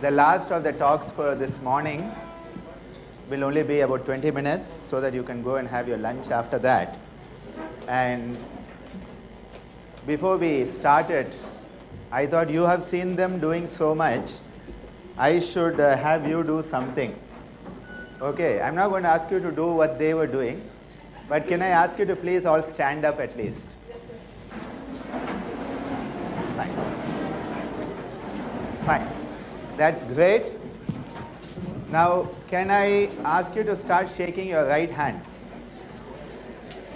the last of the talks for this morning will only be about 20 minutes so that you can go and have your lunch after that. And before we started, I thought you have seen them doing so much. I should have you do something. Okay, I'm not going to ask you to do what they were doing, but can I ask you to please all stand up at least? Yes, sir. Fine. Fine. That's great. Now, can I ask you to start shaking your right hand?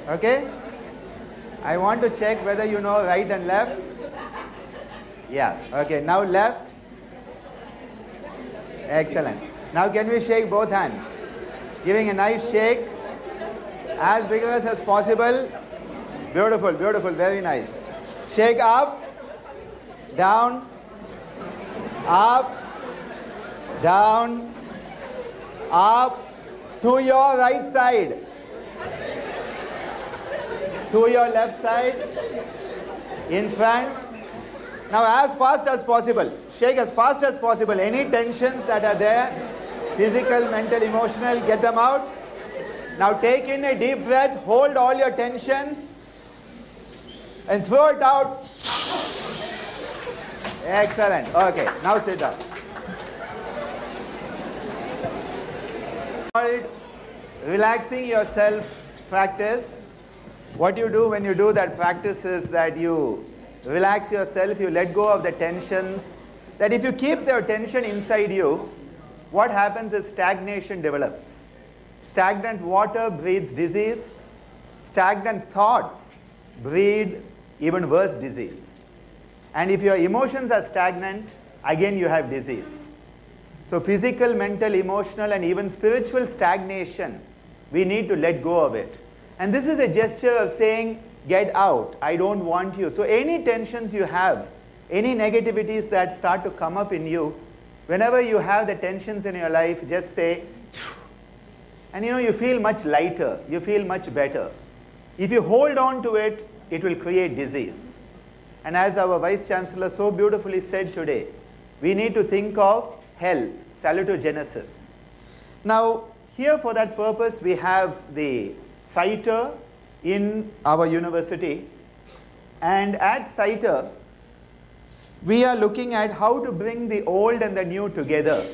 Okay? I want to check whether you know right and left. Yeah. Okay, now left. Excellent. Now can we shake both hands? Giving a nice shake, as vigorous as possible. Beautiful, beautiful, very nice. Shake up, down, up, down, up, to your right side, to your left side, in front. Now as fast as possible, shake as fast as possible. Any tensions that are there, physical, mental, emotional, get them out. Now take in a deep breath, hold all your tensions and throw it out. Excellent. Okay, now sit down. Relaxing yourself practice. What you do when you do that practice is that you relax yourself, you let go of the tensions. That if you keep the tension inside you, what happens is stagnation develops. Stagnant water breeds disease. Stagnant thoughts breed even worse disease. And if your emotions are stagnant, again you have disease. So physical, mental, emotional, and even spiritual stagnation, we need to let go of it. And this is a gesture of saying, get out, I don't want you. So any tensions you have, any negativities that start to come up in you, whenever you have the tensions in your life, just say, phew. And you feel much lighter, you feel much better. If you hold on to it, it will create disease. And as our Vice Chancellor so beautifully said today, we need to think of health, salutogenesis. Now, here for that purpose, we have the CYTER in our university. And at CYTER, we are looking at how to bring the old and the new together.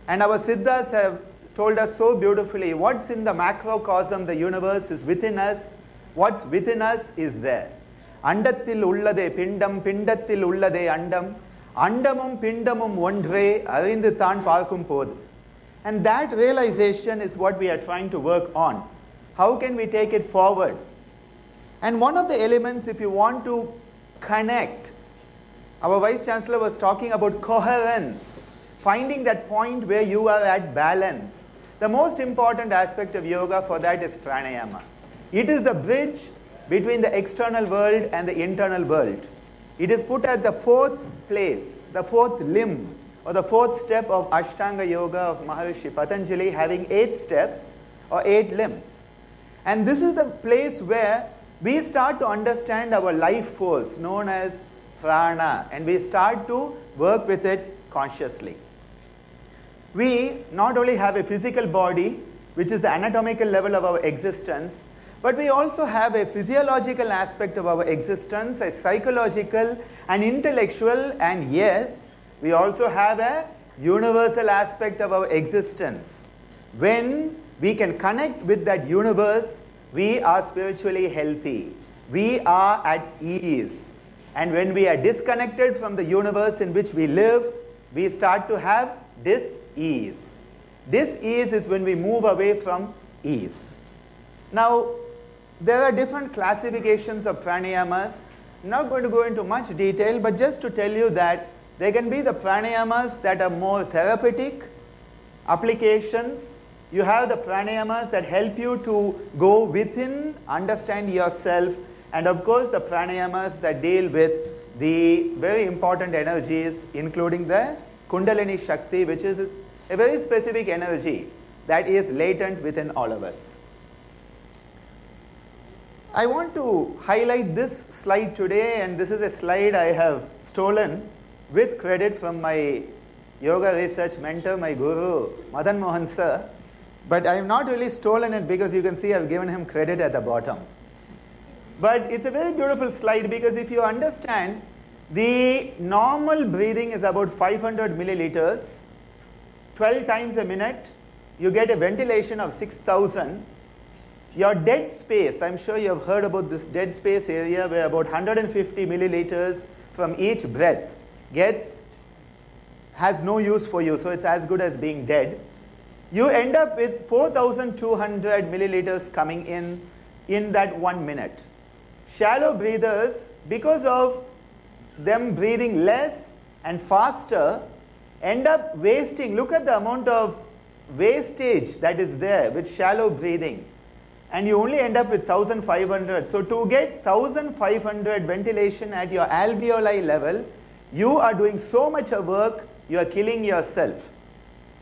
And our Siddhas have told us so beautifully, what's in the macrocosm, the universe, is within us. What's within us is there. Andathil ullade pindam, pindathil ullade andam, andamum pindamum ondre, arindu thaan paarkum podu. And that realization is what we are trying to work on. How can we take it forward? And one of the elements, if you want to connect, our Vice Chancellor was talking about coherence, finding that point where you are at balance. The most important aspect of yoga for that is pranayama. It is the bridge between the external world and the internal world. It is put at the fourth place, the fourth limb, or the fourth step of Ashtanga Yoga of Maharishi Patanjali, having 8 steps or 8 limbs. And this is the place where we start to understand our life force known as prana, and we start to work with it consciously. We not only have a physical body, which is the anatomical level of our existence, but we also have a physiological aspect of our existence, a psychological, an intellectual, and yes, we also have a universal aspect of our existence. When we can connect with that universe, we are spiritually healthy. We are at ease. And when we are disconnected from the universe in which we live, we start to have dis-ease. Dis-ease is when we move away from ease. Now, there are different classifications of pranayamas. I'm not going to go into much detail, but just to tell you that there can be the pranayamas that are more therapeutic applications. You have the pranayamas that help you to go within, understand yourself, and of course the pranayamas that deal with the very important energies, including the Kundalini Shakti, which is a very specific energy that is latent within all of us. I want to highlight this slide today, and this is a slide I have stolen with credit from my yoga research mentor, my guru, Madan Mohan sir. But I have not really stolen it because you can see I have given him credit at the bottom. But it's a very beautiful slide because if you understand, the normal breathing is about 500 milliliters, 12 times a minute. You get a ventilation of 6,000. Your dead space, I'm sure you have heard about this dead space area where about 150 milliliters from each breath has no use for you, so it's as good as being dead. You end up with 4,200 milliliters coming in that 1 minute. Shallow breathers, because of them breathing less and faster, end up wasting. Look at the amount of wastage that is there with shallow breathing. And you only end up with 1,500. So to get 1,500 ventilation at your alveoli level, you are doing so much of work, you are killing yourself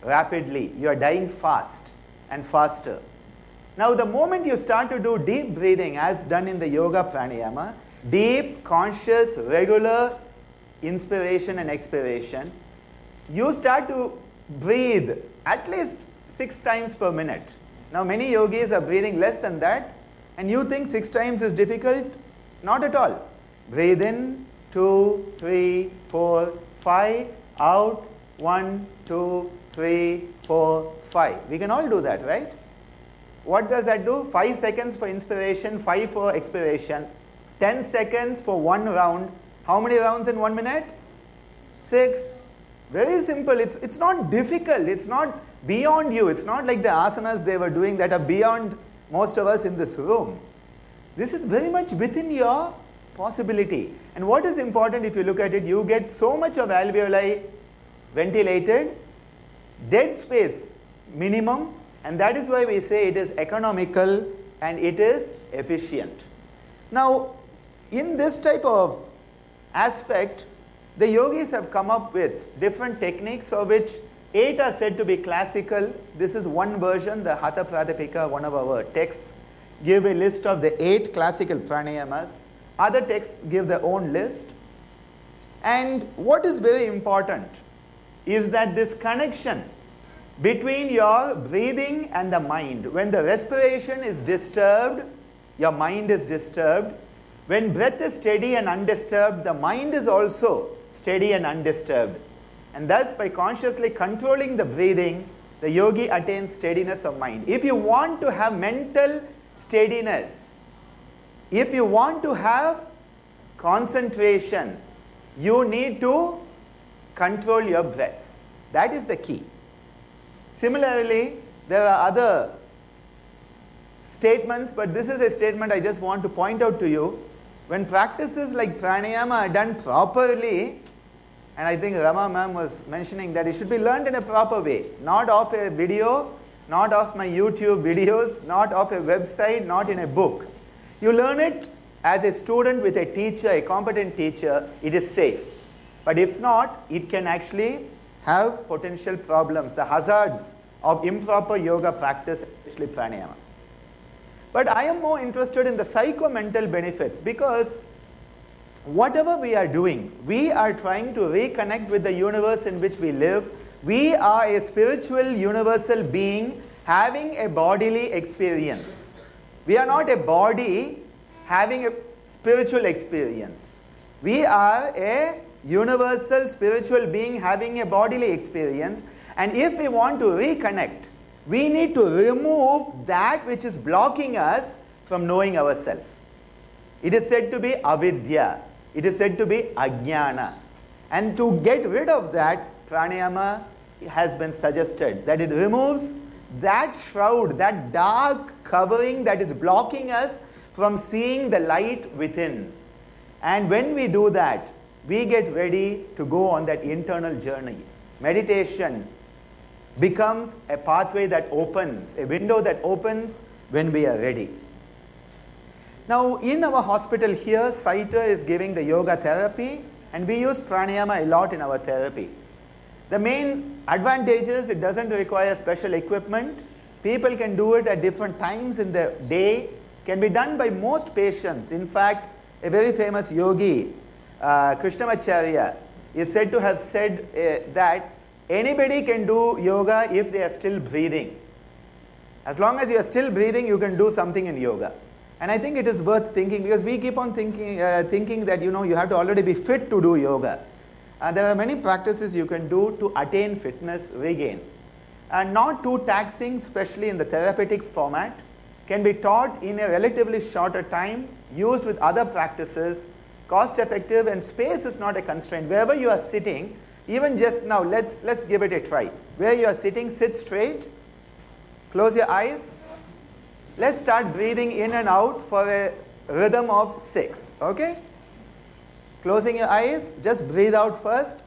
rapidly. You are dying fast and faster. Now the moment you start to do deep breathing as done in the yoga pranayama, deep, conscious, regular inspiration and expiration, you start to breathe at least 6 times per minute. Now many yogis are breathing less than that, and you think 6 times is difficult? Not at all. Breathe in, 2, 3, 4, 5, out, 1, 2, 3, 4, 5. We can all do that, right? What does that do? 5 seconds for inspiration, 5 for expiration, 10 seconds for 1 round. How many rounds in 1 minute? 6. Very simple. It's not difficult. It's not beyond you. It's not like the asanas they were doing that are beyond most of us in this room. This is very much within your possibility. And what is important, if you look at it, you get so much of alveoli ventilated, dead space minimum, and that is why we say it is economical and it is efficient. Now, in this type of aspect, the yogis have come up with different techniques, of which 8 are said to be classical. This is one version, the Hatha Pradipika, one of our texts, give a list of the 8 classical pranayamas. Other texts give their own list. And what is very important is that this connection between your breathing and the mind. When the respiration is disturbed, your mind is disturbed. When breath is steady and undisturbed, the mind is also steady and undisturbed. And thus, by consciously controlling the breathing, the yogi attains steadiness of mind. If you want to have mental steadiness, if you want to have concentration, you need to control your breath. That is the key. Similarly, there are other statements, but this is a statement I just want to point out to you. When practices like pranayama are done properly, and I think Rama ma'am was mentioning that it should be learned in a proper way, not off a video, not off my YouTube videos, not off a website, not in a book. You learn it as a student with a teacher, a competent teacher, it is safe. But if not, it can actually have potential problems, the hazards of improper yoga practice, especially pranayama. But I am more interested in the psycho-mental benefits, because whatever we are doing, we are trying to reconnect with the universe in which we live. We are a spiritual universal being having a bodily experience. We are not a body having a spiritual experience. We are a universal spiritual being having a bodily experience. And if we want to reconnect, we need to remove that which is blocking us from knowing ourselves. It is said to be avidya. It is said to be ajnana. And to get rid of that, pranayama has been suggested, that it removes that shroud, that dark covering that is blocking us from seeing the light within. And when we do that, we get ready to go on that internal journey. Meditation becomes a pathway that opens, a window that opens when we are ready. Now, in our hospital here, CYTER is giving the yoga therapy, and we use pranayama a lot in our therapy. The main advantage is it doesn't require special equipment. People can do it at different times in the day. Can be done by most patients. In fact, a very famous yogi, Krishnamacharya, is said to have said that Anybody can do yoga if they are still breathing. As long as you are still breathing, you can do something in yoga. And I think it is worth thinking, because we keep on thinking that you have to already be fit to do yoga. There are many practices you can do to attain fitness, regain. And not too taxing, especially in the therapeutic format, can be taught in a relatively shorter time, used with other practices, cost effective, and space is not a constraint. Wherever you are sitting, even just now, let's give it a try. Where you are sitting, sit straight, close your eyes. Let's start breathing in and out for a rhythm of 6, okay? Closing your eyes, just breathe out first.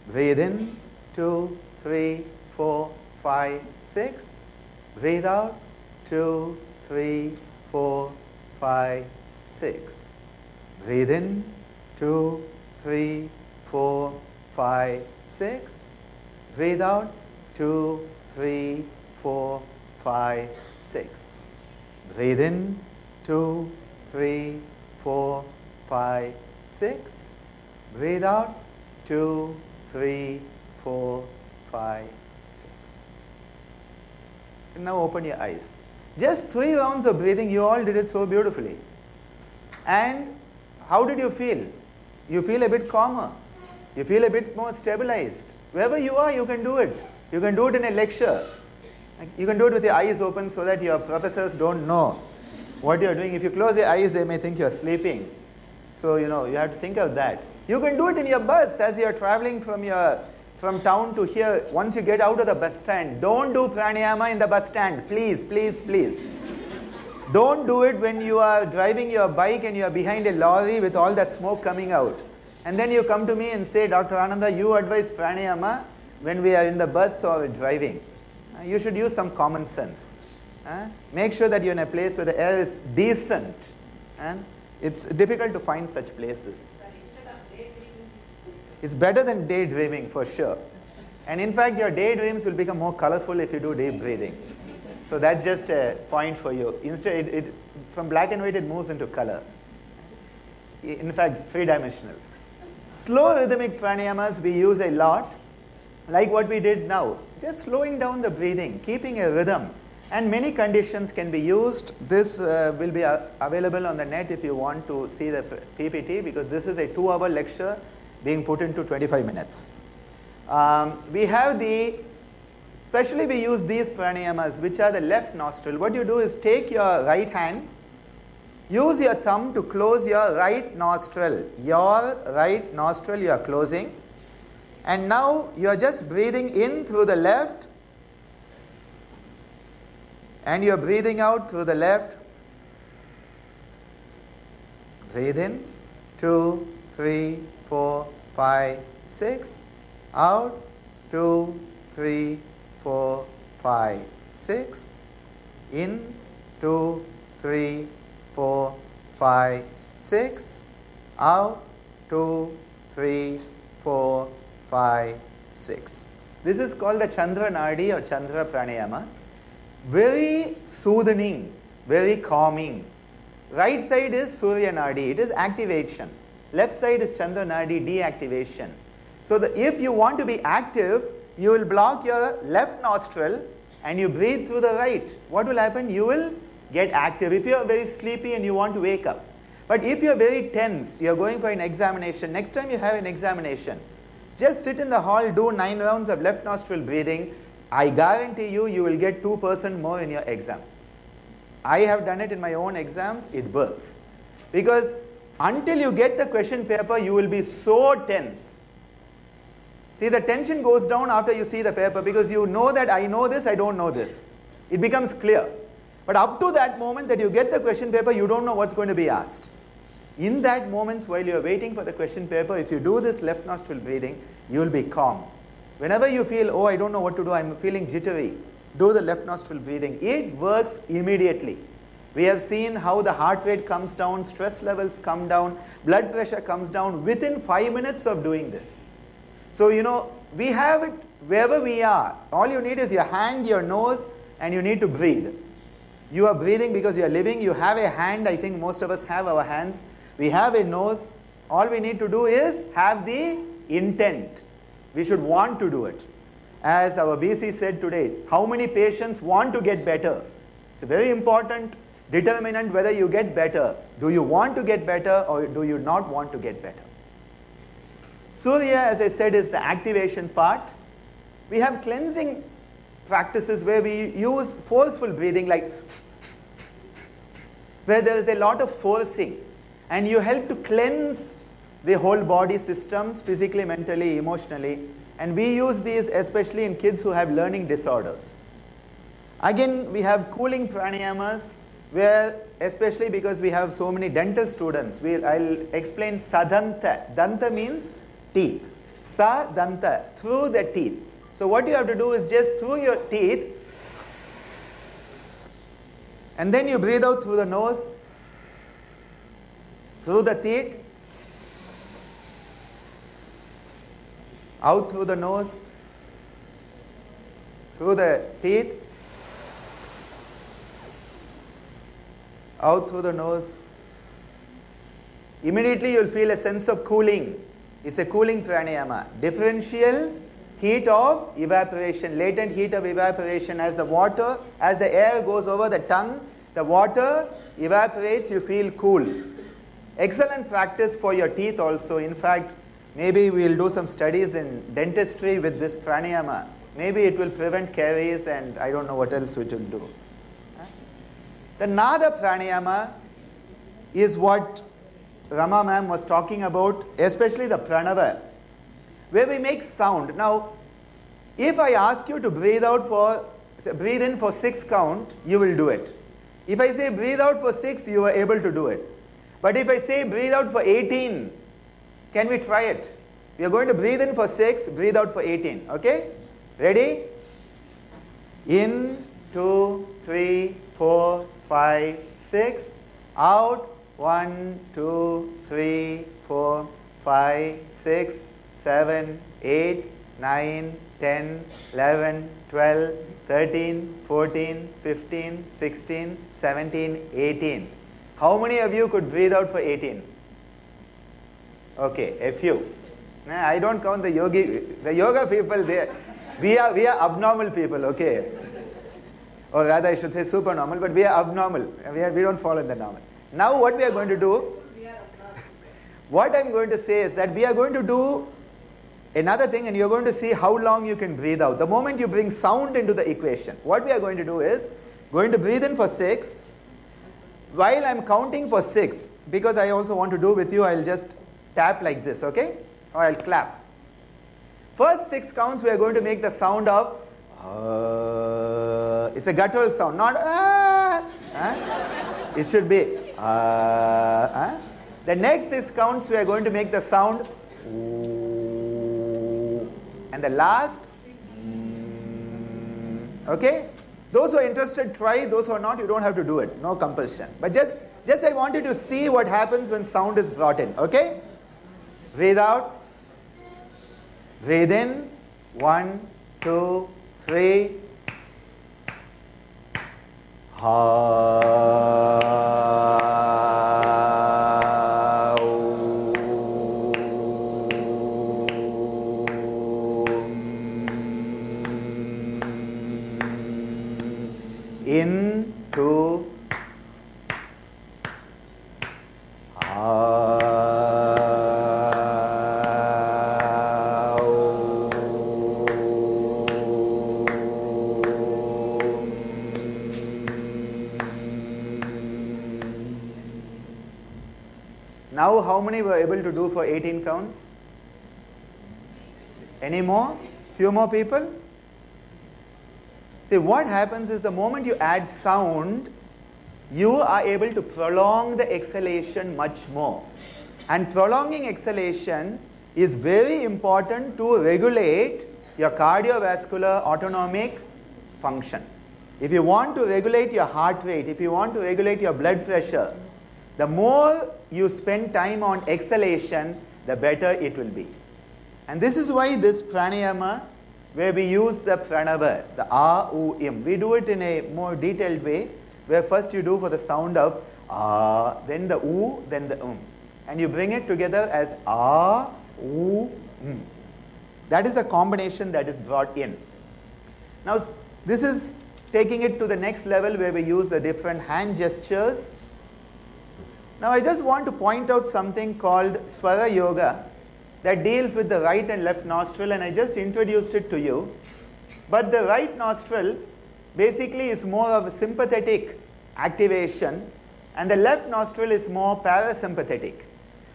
Breathe in, 2, 3, 4, 5, 6. Breathe out, 2, 3, 4, 5, 6. Breathe in, 2, 3, 4, 5, 6. Breathe out, 2, 3, 4, 5, 6. Breathe in, 2, 3, 4, 5, 6. Breathe out, 2, 3, 4, 5, 6. And now open your eyes. Just 3 rounds of breathing, you all did it so beautifully. And how did you feel? You feel a bit calmer. You feel a bit more stabilized. Wherever you are, you can do it. You can do it in a lecture. You can do it with your eyes open so that your professors don't know what you're doing. If you close your eyes, they may think you're sleeping. So, you have to think of that. You can do it in your bus as you're traveling from town to here. Once you get out of the bus stand, don't do pranayama in the bus stand. Please, please, please. Don't do it when you are driving your bike and you are behind a lorry with all that smoke coming out. And then you come to me and say, Dr. Ananda, you advise pranayama when we are in the bus or driving. You should use some common sense. Make sure that you're in a place where the air is decent. And it's difficult to find such places. It's better than daydreaming for sure. And in fact, your daydreams will become more colorful if you do deep breathing. So that's just a point for you. Instead, from black and white, it moves into color. In fact, 3-dimensional. Slow rhythmic pranayamas we use a lot, like what we did now. Just slowing down the breathing, keeping a rhythm. And many conditions can be used. This will be available on the net if you want to see the PPT, because this is a 2-hour lecture being put into 25 minutes. Especially we use these pranayamas, which are the left nostril. What you do is take your right hand, use your thumb to close your right nostril. Your right nostril you are closing. And now you are just breathing in through the left. And you are breathing out through the left. Breathe in. 2, 3, 4, 5, 6. Out. 2, 3, 4, 5, 6. In. 2, 3, 4, 5, 6. Out. 2, 3, 4, 5, 6. This is called the Chandra Nadi or Chandra Pranayama. Very soothing, very calming. Right side is Surya Nadi, it is activation. Left side is Chandra Nadi, deactivation. So if you want to be active, you will block your left nostril and you breathe through the right. What will happen? You will get active. If you are very sleepy and you want to wake up. But if you are very tense, you are going for an examination, next time you have an examination, just sit in the hall, do 9 rounds of left nostril breathing. I guarantee you, you will get 2% more in your exam. I have done it in my own exams, it works. Because until you get the question paper, you will be so tense. See, the tension goes down after you see the paper, because you know that I know this, I don't know this. It becomes clear. But up to that moment that you get the question paper, you don't know what's going to be asked. In that moments while you are waiting for the question paper, if you do this left nostril breathing, you will be calm. Whenever you feel, oh, I don't know what to do, I'm feeling jittery, do the left nostril breathing. It works immediately. We have seen how the heart rate comes down, stress levels come down, blood pressure comes down within 5 minutes of doing this. So, we have it wherever we are. All you need is your hand, your nose, and you need to breathe. You are breathing because you are living. You have a hand. I think most of us have our hands. We have a nose. All we need to do is have the intent. we should want to do it. As our BC said today, how many patients want to get better? It's a very important determinant whether you get better. Do you want to get better or do you not want to get better? Surya, as I said, is the activation part. We have cleansing practices where we use forceful breathing, like where there is a lot of forcing, and you help to cleanse the whole body systems, physically, mentally, emotionally. And we use these especially in kids who have learning disorders. Again, we have cooling pranayamas, where especially because we have so many dental students, I'll explain sadanta. Danta means teeth. Sadanta, through the teeth. So what you have to do is just through your teeth, and then you breathe out through the nose, through the teeth, out through the nose, through the teeth, out through the nose. Immediately you will feel a sense of cooling. It's a cooling pranayama. Differential heat of evaporation, latent heat of evaporation. As the air goes over the tongue, the water evaporates, you feel cool. Excellent practice for your teeth also. In fact, maybe we will do some studies in dentistry with this pranayama. Maybe it will prevent caries and I don't know what else it will do. The Nada pranayama is what Rama ma'am was talking about, especially the pranava, where we make sound. Now, if I ask you to breathe in for 6 count, you will do it. If I say breathe out for 6, you are able to do it. But if I say breathe out for 18, can we try it? We are going to breathe in for 6, breathe out for 18. Okay? Ready? In, 2, 3, 4, 5, 6. Out. 1, 2, 3, 4, 5, 6, 7, 8, 9, 10, 11, 12, 13, 14, 15, 16, 17, 18. How many of you could breathe out for 18? Okay, a few. I don't count the yoga people. We are abnormal people, okay? Or rather I should say supernormal, but we are abnormal. We don't fall in the normal. Now what we are going to do, what I'm going to say is that we are going to do another thing, and you're going to see how long you can breathe out. The moment you bring sound into the equation, what we are going to do is, going to breathe in for 6. While I'm counting for 6, because I also want to do with you, I'll just tap like this, okay? Or I'll clap. First 6 counts, we are going to make the sound of, it's a guttural sound, not It should be, The next 6 counts, we are going to make the sound, and the last, okay? Those who are interested, try. Those who are not, you don't have to do it. No compulsion. But just I want you to see what happens when sound is brought in, okay? Breathe out. Breathe in. 1, 2, 3. In, 2, Now how many were able to do for 18 counts? Any more? Few more people? See, what happens is the moment you add sound, you are able to prolong the exhalation much more. And prolonging exhalation is very important to regulate your cardiovascular autonomic function. If you want to regulate your heart rate, if you want to regulate your blood pressure, the more you spend time on exhalation, the better it will be. And this is why this pranayama, where we use the pranava, the A, U, Im. We do it in a more detailed way, where first you do for the sound of A, then the U, then the And you bring it together as A, U, That is the combination that is brought in. Now, this is taking it to the next level where we use the different hand gestures. Now, I just want to point out something called Swara Yoga that deals with the right and left nostril, and I just introduced it to you. But the right nostril basically is more of a sympathetic activation, and the left nostril is more parasympathetic.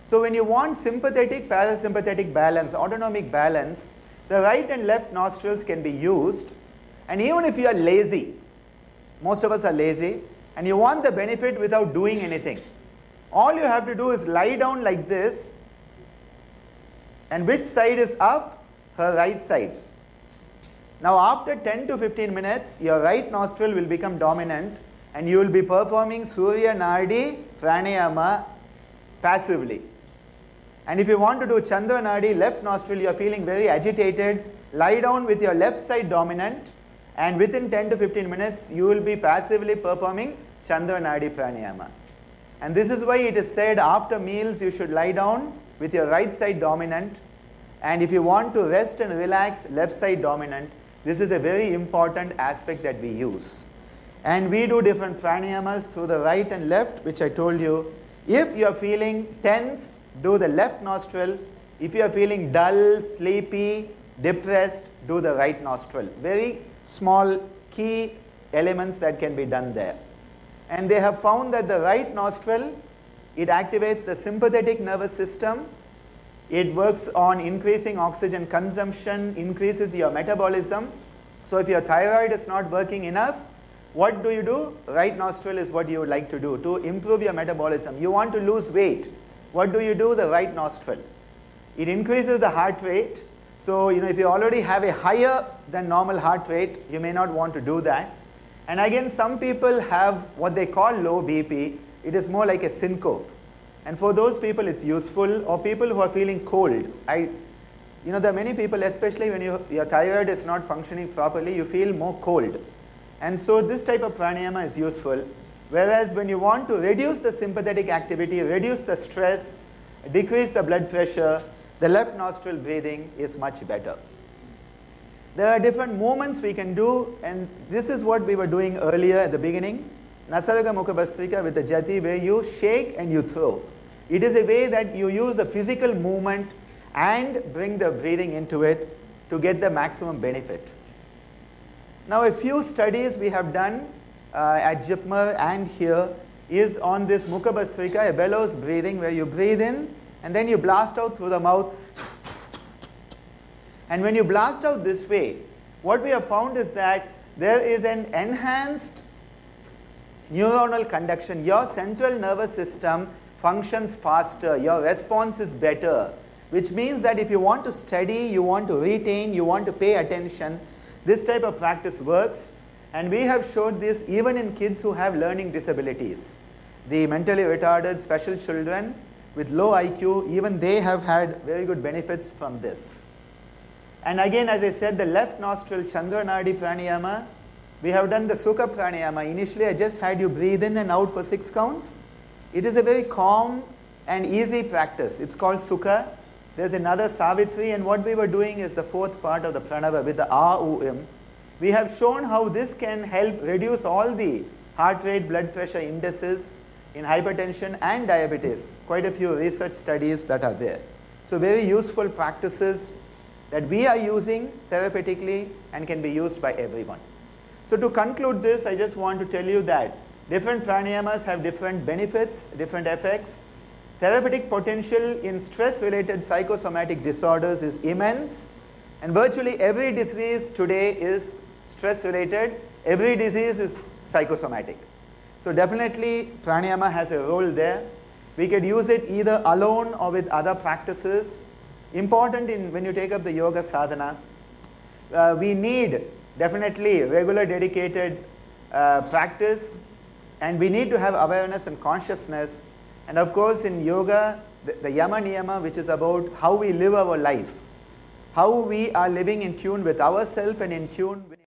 So when you want sympathetic, parasympathetic balance, autonomic balance, the right and left nostrils can be used. And even if you are lazy, most of us are lazy, and you want the benefit without doing anything, all you have to do is lie down like this, and which side is up? Her right side. Now after 10 to 15 minutes, your right nostril will become dominant, and you will be performing Surya Nadi Pranayama passively. And if you want to do Chandra Nadi, left nostril, you are feeling very agitated, lie down with your left side dominant, and within 10 to 15 minutes, you will be passively performing Chandra Nadi Pranayama. And this is why it is said after meals, you should lie down with your right side dominant. And if you want to rest and relax, left side dominant. This is a very important aspect that we use. And we do different pranayamas through the right and left, which I told you. If you are feeling tense, do the left nostril. If you are feeling dull, sleepy, depressed, do the right nostril. Very small key elements that can be done there. And they have found that the right nostril, it activates the sympathetic nervous system. It works on increasing oxygen consumption, increases your metabolism. So if your thyroid is not working enough, what do? Right nostril is what you would like to do to improve your metabolism. You want to lose weight. What do? The right nostril. It increases the heart rate. So, if you already have a higher than normal heart rate, you may not want to do that. And again, some people have what they call low BP. It is more like a syncope. And for those people, it's useful. Or people who are feeling cold. There are many people, especially when your thyroid is not functioning properly, you feel more cold. And so this type of pranayama is useful. Whereas when you want to reduce the sympathetic activity, reduce the stress, decrease the blood pressure, the left nostril breathing is much better. There are different movements we can do, and this is what we were doing earlier at the beginning. Nasaraga Mukha Bhastrika with the jati, where you shake and you throw. It is a way that you use the physical movement and bring the breathing into it to get the maximum benefit. Now, a few studies we have done at Jipmer and here is on this Mukha Bhastrika, a bellows breathing, where you breathe in and then you blast out through the mouth. And when you blast out this way, what we have found is that there is an enhanced neuronal conduction. Your central nervous system functions faster. Your response is better. Which means that if you want to study, you want to retain, you want to pay attention, this type of practice works. And we have showed this even in kids who have learning disabilities. The mentally retarded special children with low IQ, even they have had very good benefits from this. And again, as I said, the left nostril Chandra Nadi Pranayama, we have done the Suka Pranayama. Initially, I just had you breathe in and out for 6 counts. It is a very calm and easy practice. It's called Suka. There's another Savitri, and what we were doing is the 4th part of the pranava with the A-U-M. We have shown how this can help reduce all the heart rate, blood pressure indices in hypertension and diabetes. Quite a few research studies that are there. So very useful practices that we are using therapeutically and can be used by everyone. So to conclude this, I just want to tell you that different pranayamas have different benefits, different effects. Therapeutic potential in stress-related psychosomatic disorders is immense, and virtually every disease today is stress-related. Every disease is psychosomatic. So definitely pranayama has a role there. We could use it either alone or with other practices. Important when you take up the yoga sadhana, we need definitely regular dedicated practice, and we need to have awareness and consciousness. And of course in yoga, the yama niyama, which is about how we live our life, how we are living in tune with ourselves and in tune with